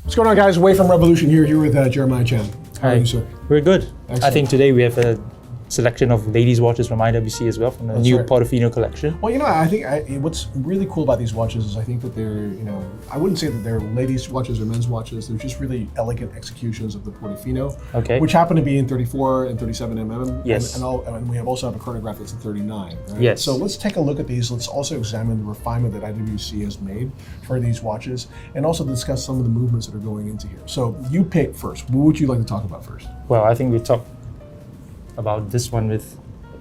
What's going on, guys? Wei from Revolution here with Jeremiah Chen. How are you, sir? We're good. Excellent. I think today we have a selection of ladies' watches from IWC as well, from the new Portofino collection. Well, I think what's really cool about these watches is I think that they're, I wouldn't say that they're ladies' watches or men's watches. They're just really elegant executions of the Portofino, which happen to be in 34 and 37 mm. Yes. And we also have a chronograph that's in 39. Right? Yes. So let's take a look at these. Let's also examine the refinement that IWC has made for these watches, and also discuss some of the movements that are going into here. So you pick first. What would you like to talk about first? Well, I think we talked about this one with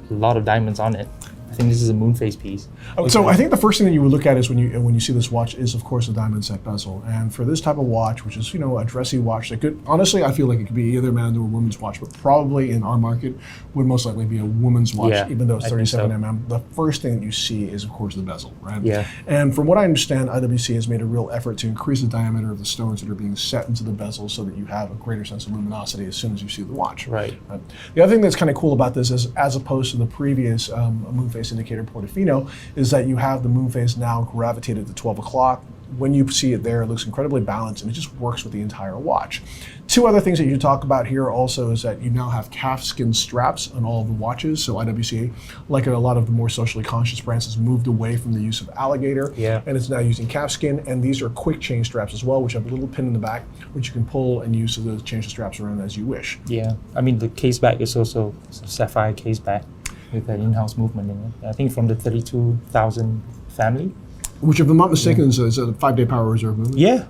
a lot of diamonds on it. I think this is a moon phase piece. So I think the first thing that you would look at is when you see this watch is, of course, a diamond set bezel. And for this type of watch, which is a dressy watch that could, honestly, I feel like it could be either a man or a woman's watch, but probably in our market would most likely be a woman's watch, even though it's 37 mm. The first thing that you see is, of course, the bezel, right? Yeah. And from what I understand, IWC has made a real effort to increase the diameter of the stones that are being set into the bezel so that you have a greater sense of luminosity as soon as you see the watch. Right. The other thing that's kind of cool about this is, as opposed to the previous moon phase indicator Portofino, is that you have the moon phase now gravitated to 12 o'clock. When you see it there, it looks incredibly balanced and it just works with the entire watch. Two other things that you talk about here also is that you now have calfskin straps on all of the watches. So IWC, like a lot of the more socially conscious brands, has moved away from the use of alligator, and it's now using calfskin. And these are quick chain straps as well, which have a little pin in the back, which you can pull and use to change the straps around as you wish. Yeah, I mean the case back is also a sapphire case back with an in-house movement in it. I think from the 32,000 family. Which, if I'm not mistaken, is a 5-day power reserve movement. Yeah.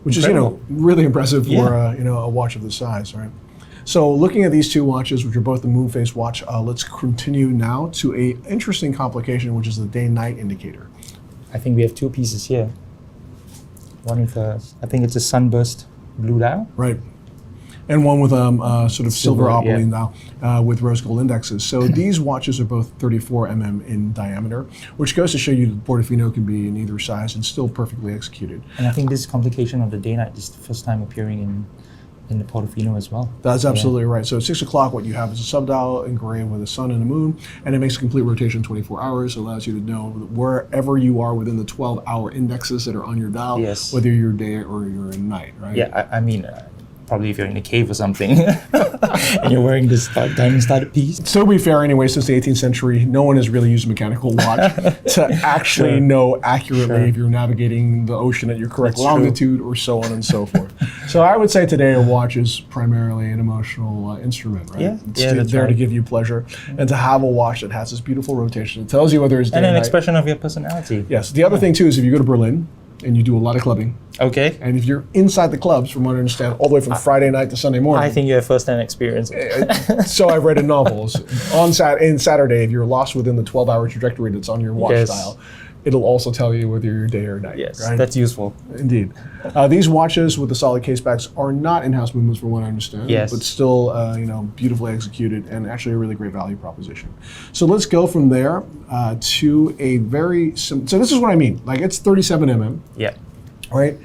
Which incredible. Is, really impressive for a watch of this size, right? So looking at these two watches, which are both the moon phase watch, let's continue now to an interesting complication, which is the day-night indicator. I think we have two pieces here. One with I think it's a sunburst blue dial. Right. And one with sort of silver opaline dial with rose gold indexes. So these watches are both 34 mm in diameter, which goes to show you that Portofino can be in either size and still perfectly executed. And I think this complication of the day-night is the first time appearing in the Portofino as well. That's absolutely right. So at 6 o'clock, what you have is a subdial engraved with a sun and a moon, and it makes a complete rotation 24 hours. It allows you to know wherever you are within the 12-hour indexes that are on your dial, whether you're day or you're in night, right? Yeah, I mean, probably if you're in a cave or something and you're wearing this diamond-studded piece. So to be fair, anyway, since the 18th century, no one has really used a mechanical watch to actually know accurately if you're navigating the ocean at your correct longitude or so on and so forth. So I would say today a watch is primarily an emotional instrument, right? Yeah, it's there to give you pleasure, and to have a watch that has this beautiful rotation. It tells you whether it's day and an night. Expression of your personality. Yes. The other thing too is if you go to Berlin and you do a lot of clubbing. Okay. And if you're inside the clubs, from what I understand, all the way from Friday night to Sunday morning. I think you have first-hand experience. So I've read in novels. In Saturday, if you're lost within the 12-hour trajectory that's on your watch dial, it'll also tell you whether you're day or night. Yes, right? That's useful. Indeed. These watches with the solid case backs are not in-house movements, from what I understand. Yes. But still, beautifully executed and actually a really great value proposition. So let's go from there to a very so this is what I mean. Like, it's 37 mm. Yeah. Right?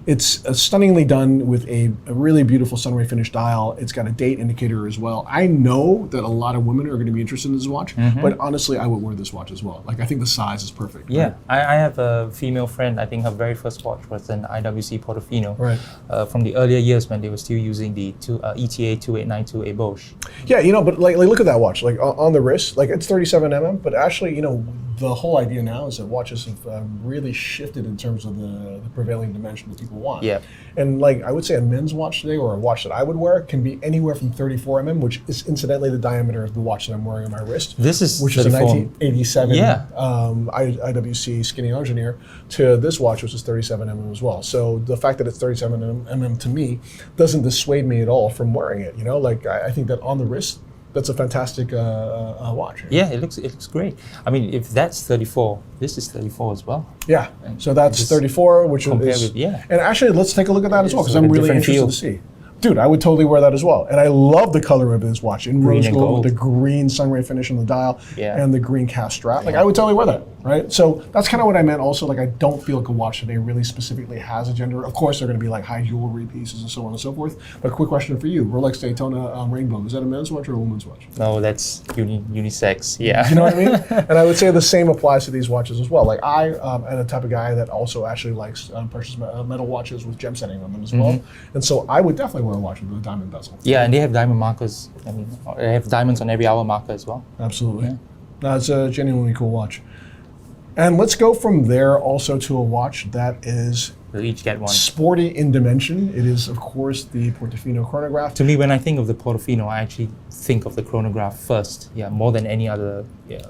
It's stunningly done with a really beautiful sunray finish dial. It's got a date indicator as well. I know that a lot of women are going to be interested in this watch, but honestly, I would wear this watch as well. Like, I think the size is perfect. Yeah, right? I have a female friend. I think her very first watch was an IWC Portofino. Right. From the earlier years when they were still using the ETA 2892 A Bosch. Yeah, but like look at that watch. Like on the wrist, like it's 37 mm, but actually, the whole idea now is that watches have really shifted in terms of the prevailing dimension that people want. Yeah. And like I would say a men's watch today, or a watch that I would wear, can be anywhere from 34 mm, which is incidentally the diameter of the watch that I'm wearing on my wrist. This is which is a 1987 IWC skinny engineer, to this watch, which is 37 mm as well. So the fact that it's 37 mm to me doesn't dissuade me at all from wearing it. Like I think that on the wrist, that's a fantastic watch. Yeah, it looks great. I mean, if that's 34, this is 34 as well. Yeah, so that's 34, which is and actually, let's take a look at that as well, because I'm really interested to see. Dude, I would totally wear that as well. And I love the color of this watch in rose gold with the green sunray finish on the dial and the green calf strap. Like, I would totally wear that. right? So that's kind of what I meant also. Like, I don't feel like a watch today really specifically has a gender. Of course, they're going to be like high jewelry pieces and so on and so forth. But a quick question for you. Rolex Daytona Rainbow, is that a men's watch or a woman's watch? No, that's unisex. Yeah. You know what I mean? And I would say the same applies to these watches as well. Like, I am the type of guy that also actually likes precious metal watches with gem setting on them as well. And so I would definitely wear a watch with a diamond bezel. Yeah, and they have diamond markers. I mean, they have diamonds on every hour marker as well. Absolutely. That's a genuinely cool watch. And let's go from there also to a watch that is We'll each get one. sporty in dimension. It is, of course, the Portofino Chronograph. To me, when I think of the Portofino, I actually think of the Chronograph first. Yeah, more than any other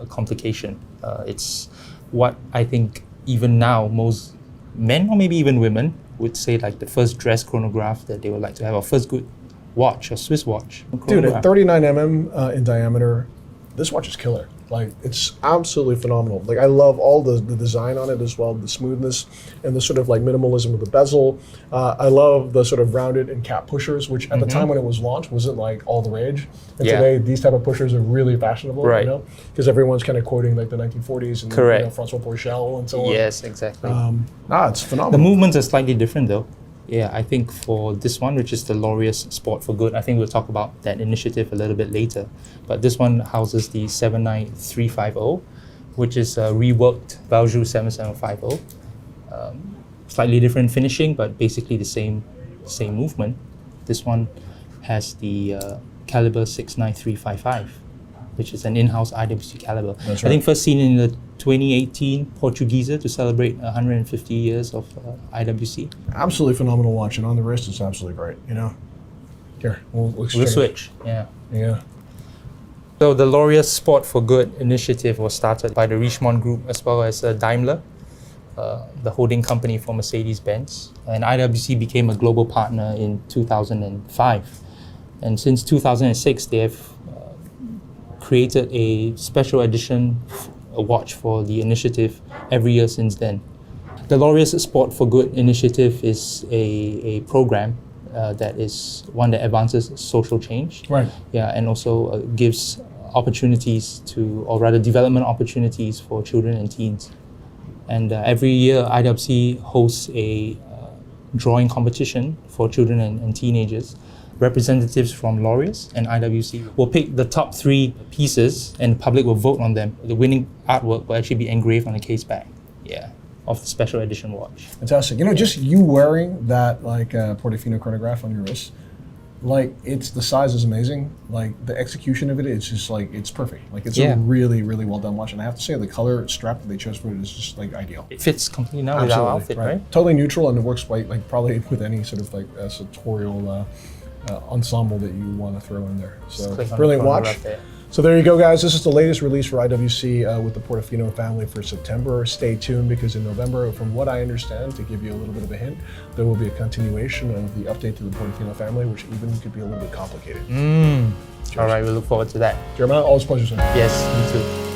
complication. It's what I think even now most men or maybe even women would say like the first dress chronograph that they would like to have, or first good watch or Swiss watch. Dude, at 39 mm in diameter, this watch is killer. Like, it's absolutely phenomenal. Like, I love all the design on it as well, the smoothness and the sort of like minimalism of the bezel. I love the sort of rounded and cap pushers, which at the time when it was launched wasn't like all the rage. And today, these type of pushers are really fashionable, Right. you know, because everyone's kind of quoting like the 1940s and Correct. You know, Francois Porchel and so on. Yes, exactly. It's phenomenal. The movements are slightly different though. Yeah, I think for this one, which is the Laureus Sport for Good, I think we'll talk about that initiative a little bit later. But this one houses the 79350, which is a reworked Valjoux 7750. Slightly different finishing, but basically the same movement. This one has the caliber 69355, which is an in-house IWC caliber. That's I right. think first seen in the 2018 Portuguese to celebrate 150 years of IWC. Absolutely phenomenal watch, and on the wrist, it's absolutely great. You know, here we'll exchange. switch. Yeah. Yeah. So the Laureus Sport for Good initiative was started by the Richemont Group as well as Daimler, the holding company for Mercedes-Benz. And IWC became a global partner in 2005. And since 2006, they have created a special edition a watch for the initiative every year since then. The Laureus Sport for Good initiative is a program that is one that advances social change. Right. Yeah, and also gives opportunities to, or rather development opportunities for children and teens. And every year IWC hosts a drawing competition for children and teenagers. Representatives from Laureus and IWC will pick the top 3 pieces and the public will vote on them. The winning artwork will actually be engraved on a case back, of the special edition watch. Fantastic. You know, just you wearing that like Portofino chronograph on your wrist, like the size is amazing. Like the execution of it, it's just like, it's perfect. Like it's a really, really well done watch. And I have to say the color strap that they chose for it is just like ideal. It fits completely now with our outfit, right? Totally neutral, and it works like probably with any sort of like sartorial ensemble that you want to throw in there. So brilliant watch. So there you go, guys. This is the latest release for IWC with the Portofino family for September. Stay tuned, because in November, from what I understand, to give you a little bit of a hint, there will be a continuation of the update to the Portofino family, which even could be a little bit complicated. All right, we look forward to that. Jeremiah, always a pleasure, sir. Yes, me too.